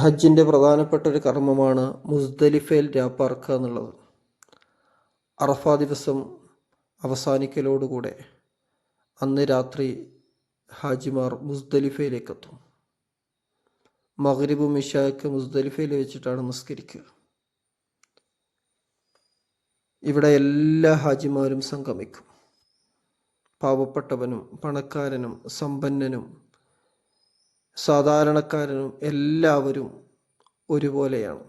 ഹജ്ജിൻ്റെ പ്രധാനപ്പെട്ട ഒരു കർമ്മമാണ് മുസ്ദലിഫയിൽ രാപ്പാർക്കുക എന്നുള്ളത്. അറഫ ദിവസം അവസാനിക്കലോടുകൂടെ അന്ന് രാത്രി ഹാജിമാർ മുസ്ദലിഫയിലേക്കെത്തും. മഗ്രിബും ഇശായൊക്കെ മുസ്ദലിഫയിൽ വെച്ചിട്ടാണ് നിസ്കരിക്കുക. ഇവിടെ എല്ലാ ഹാജിമാരും സംഗമിക്കും. പാവപ്പെട്ടവനും പണക്കാരനും സമ്പന്നനും സാധാരണക്കാരനും എല്ലാവരും ഒരുപോലെയാണ്.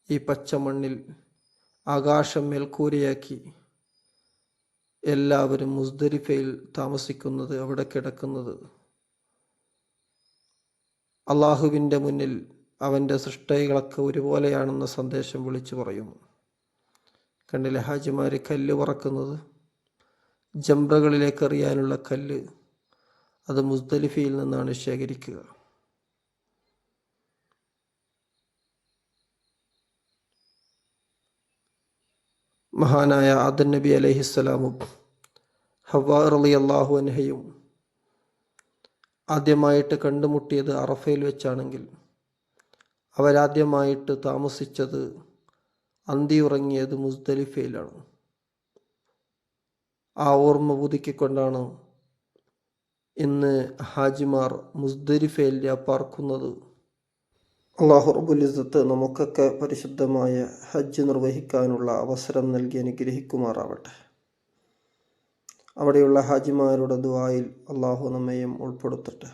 ഈ പച്ചമണ്ണിൽ ആകാശം മേൽക്കൂരയാക്കി എല്ലാവരും മുസ്ദലിഫയിൽ താമസിക്കുന്നത്, അവിടെ കിടക്കുന്നത് അള്ളാഹുവിൻ്റെ മുന്നിൽ അവൻ്റെ സൃഷ്ടികളൊക്കെ ഒരുപോലെയാണെന്ന സന്ദേശം വിളിച്ചു പറയുന്നു. കണ്ടില്ലേ ഹാജിമാർ കല്ല് പറക്കുന്നത്, ജംറകളിലേക്ക് എറിയാനുള്ള കല്ല് അത് മുസ്ദലിഫയിൽ നിന്നാണ് ശേഖരിക്കുക. മഹാനായ ആദം നബി അലൈഹിസ്സലാമും ഹവ്വാ റളിയല്ലാഹു അൻഹയും ആദ്യമായിട്ട് കണ്ടുമുട്ടിയത് അറഫയിൽ വെച്ചാണെങ്കിൽ അവരാദ്യമായിട്ട് താമസിച്ചത്, അന്തിയുറങ്ങിയത് മുസ്ദലിഫയിലാണ്. ആ ഓർമ്മ പുതുക്കിക്കൊണ്ടാണ് ഇന്ന് ഹാജിമാർ മുസ്ദലിഫയിൽ രാപ്പാർക്കുന്നത്. അല്ലാഹു റബ്ബുൽ ഇസ്സത്ത് നമുക്കൊക്കെ പരിശുദ്ധമായ ഹജ്ജ് നിർവഹിക്കാനുള്ള അവസരം നൽകി അനുഗ്രഹിക്കുമാറാവട്ടെ. അവിടെയുള്ള ഹാജിമാരുടെ ദുആയിൽ അല്ലാഹു നമ്മയും ഉൾപ്പെടുത്തട്ടെ.